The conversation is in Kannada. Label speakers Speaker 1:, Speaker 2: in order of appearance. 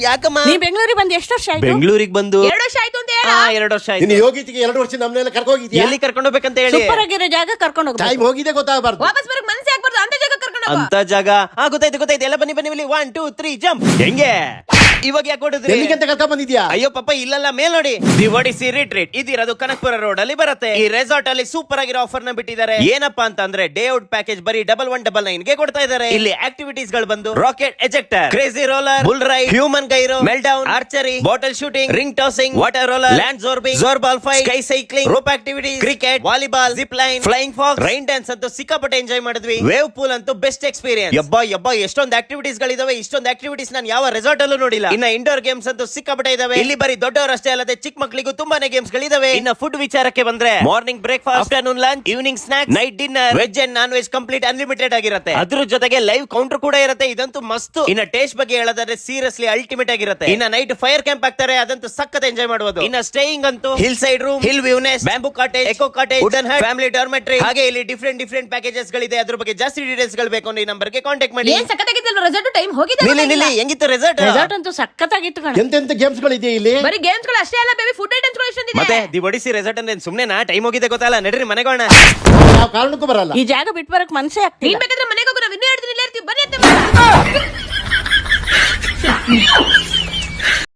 Speaker 1: ಯಾಕಮ್ಮ
Speaker 2: ನೀ ಬೆಂಗಳೂರಿಗೆ ಬಂದು ಎಷ್ಟು ವರ್ಷ ಆಯ್ತು?
Speaker 1: ಬೆಂಗಳೂರಿಗೆ ಬಂದು
Speaker 3: 2 ವರ್ಷ ಆಯ್ತು ಅಂತ ಹೇಳ.
Speaker 1: 2 ವರ್ಷ
Speaker 4: ನಿನ್ನ
Speaker 1: ಆಯ್ತು.
Speaker 4: ಯೋಗ್ಯತೆಗೆ 2 ವರ್ಷ ನಮ್ಮನ್ನೆಲ್ಲ ಕರ್ಕೋಗಿದ್ಯಾ?
Speaker 1: ಎಲ್ಲಿ ಕರ್ಕೊಂಡು ಹೋಗ್ಬೇಕಂತ ಹೇಳಿ.
Speaker 2: ಸೂಪರ್ ಆಗಿರೋ ಜಾಗ ಕರ್ಕೊಂಡು ಹೋಗ್ಬೇಕು.
Speaker 4: ಟೈಮ್ ಹೋಗಿದೆ ಗೊತ್ತಾಗಬಾರ್ದು.
Speaker 3: ವಾಪಸ್ ಬರಕ್ ಮನಸ್ಸೇ ಆಗ್ಬಾರ್ದು ಅಂತ ಜಾಗ ಕರ್ಕೊಂಡು ಹೋಗು.
Speaker 1: ಅಂತ ಜಾಗ ಗೊತ್ತಾಯ್ತು ಎಲ್ಲ ಬನ್ನಿ 1 2 3 ಜಂಪ್. ಹೆಂಗೆ ಇವಾಗ ಯಾಕೆ ಕೊಡುದ್ರಿ?
Speaker 4: ಎಲ್ಲಿಗಂತ ಕರ್ಕೊಂಡ್ ಬಂದಿದ್ಯಾ?
Speaker 1: ಅಯ್ಯೋ ಪಾಪ ಇಲ್ಲಲ್ಲ ಮೇಲ್ ನೋಡಿ, the Odissi retreat ಇದಿರೋದು Kanakapura road ಅಲ್ಲಿ ಬರುತ್ತೆ. ಈ ರೆಸಾರ್ಟ್ ಅಲ್ಲಿ ಸೂಪರ್ ಆಗಿರೋ ಆಫರ್ ನ ಬಿಟ್ಟಿದ್ದಾರೆ. ಏನಪ್ಪಾ ಅಂತಂದ್ರೆ ಡೇ ಔಟ್ ಪ್ಯಾಕೇಜ್ ಬರೀ 1199 ಗೆ ಕೊಡ್ತಾ ಇದ್ದಾರೆ. ಇಲ್ಲಿ ಆಕ್ಟಿವಿಟೀಸ್ ಗಳು ಬಂದು rocket ejector, crazy roller, bull ride, human gyro, melt down, archery, bottle shooting, ring tossing, water roller, land zorbing, zorb ball fight, sky cycling, rope activities, cricket, volleyball, zip line, flying fox, rain dance ಅಂತೂ ಸಿಕ್ಕಾಪಟ್ಟೆ ಎಂಜಾಯ್ ಮಾಡಿದ್ವಿ. ವೇವ್ ಪೂಲ್ ಅಂತೂ ಬೆಸ್ಟ್ ಎಕ್ಸ್ಪೀರಿಯನ್ಸ್. ಯಬ್ಬಾ ಎಷ್ಟೊಂದು ಆಕ್ಟಿವಿಟೀಸ್ ಗಳಿದಾವೆ. ಇಷ್ಟೊಂದು ಆಕ್ಟಿವಿಟೀಸ್ ನಾನು ಯಾವ ರೆಸಾರ್ಟ್ ಅಲ್ಲೂ ನೋಡಿಲ್ಲ. ಇನ್ನ ಇಂಡೋರ್ ಗೇಮ್ಸ್ ಅಂತೂ ಸಿಕ್ಕಾಪಟ್ಟೆ ಇದಾವೆ. ಇಲ್ಲಿ ಬರೀ ದೊಡ್ಡವರಷ್ಟೇ ಅಲ್ಲದೆ ಚಿಕ್ಕ ಮಕ್ಕಳಿಗೂ ತುಂಬಾನೇ ಗೇಮ್ಸ್ ಗಳಿದಾವೆ. ಇನ್ನ ಫುಡ್ ವಿಚಾರಕ್ಕೆ ಬಂದ್ರೆ morning breakfast, afternoon lunch, evening snacks, night dinner, veg and non veg complete unlimited ಆಗಿರುತ್ತೆ. ಅದ್ರ ಜೊತೆಗೆ ಲೈವ್ ಕೌಂಟರ್ ಕೂಡ ಇರುತ್ತೆ. ಇದಂತೂ ಮಸ್ತ್. ಇನ್ನ ಟೇಸ್ಟ್ ಬಗ್ಗೆ ಹೇಳೋದಾದ್ರೆ ಸೀರಿಯಸ್ಲಿ ಅಲ್ಟಿಮೇಟ್ ಆಗಿರುತ್ತೆ. ಇನ್ನ ನೈಟ್ ಫೈರ್ ಕ್ಯಾಂಪ್ ಆಗ್ತಾರೆ, ಅದಂತೂ ಸಖತ್ ಎಂಜಾಯ್ ಮಾಡಬಹುದು. ಇನ್ನ ಸ್ಟೇಯಿಂಗ್ ಅಂತೂ ಹಿಲ್ ಸೈಡ್ ರೂಮ್, ಹಿಲ್ ವ್ಯೂನೆಸ್, bamboo cottage, eco cottage, wooden hut, family dormitory, ಹಾಗೆ ಇಲ್ಲಿ ಡಿಫರೆಂಟ್ ಪ್ಯಾಕೇಜಸ್ ಗಳಿದೆ. ಅದ್ರ ಬಗ್ಗೆ ಜಾಸ್ತಿ ಡೀಟೇಲ್ಸ್ ಗಳು ಬೇಕು ಅಂದ್ರೆ ಈ ನಂಬರ್ಗೆ ಕಾಂಟ್ಯಾಕ್ಟ್ ಮಾಡಿ.
Speaker 3: ಏನ್ ಸಕ್ಕತ್ತಾಗಿತ್ತಲ್ವ ರೆಸಾರ್ಟ್? ಟೈಮ್ ಹೋಗಿದೆ.
Speaker 1: ನಿಲ್ಲಿ ಹೆಂಗಿತ್ತು ರೆಸಾರ್ಟ್?
Speaker 2: ರೆಸಾರ್ಟ್ ಅಂತೂ ಸಖತ್ತಾಗಿತ್ತು ಕಣ.
Speaker 4: ಎಂತೆಂತ ಗೇಮ್ಸ್ ಗಳಿದೆ ಇಲ್ಲಿ?
Speaker 3: ಬರೀ ಗೇಮ್ಸ್ ಗಳು ಅಷ್ಟೇ ಅಲ್ಲ ಬೇಬಿ, ಫುಡ್ ಐಟಮ್ಸ್ ಗಳು ಎಷ್ಟೊಂದಿದೆ.
Speaker 1: ಮತ್ತೆ ದಿ ಒಡಿಸಿ ರೆಸಾರ್ಟ್ ಅಂದ್ರೆ ಸುಮ್ನೆನಾ? ಟೈಮ್ ಹೋಗಿದೆ ಗೊತ್ತಲ್ಲ, ನಡ್ರಿ ಮನೆಗೋಣ.
Speaker 4: ಯಾವ ಕಾರಣಕ್ಕೂ ಬರಲ್ಲ.
Speaker 2: ಈ ಜಾಗ ಬಿಟ್ಟು ಬರಕ್ ಮನ್ಸೇ
Speaker 3: ನೀನ್
Speaker 2: ಆಗ್ತಿಲ್ಲ.
Speaker 3: ಬೇಕಾದ್ರೆ ಮನೆಗೆ ಹೋಗು, ನಾವು ಇನ್ನೂ 2 ದಿನ ಇಲ್ಲೇ ಇರ್ತೀವಿ. ಬನ್ನಿ ಅಂತ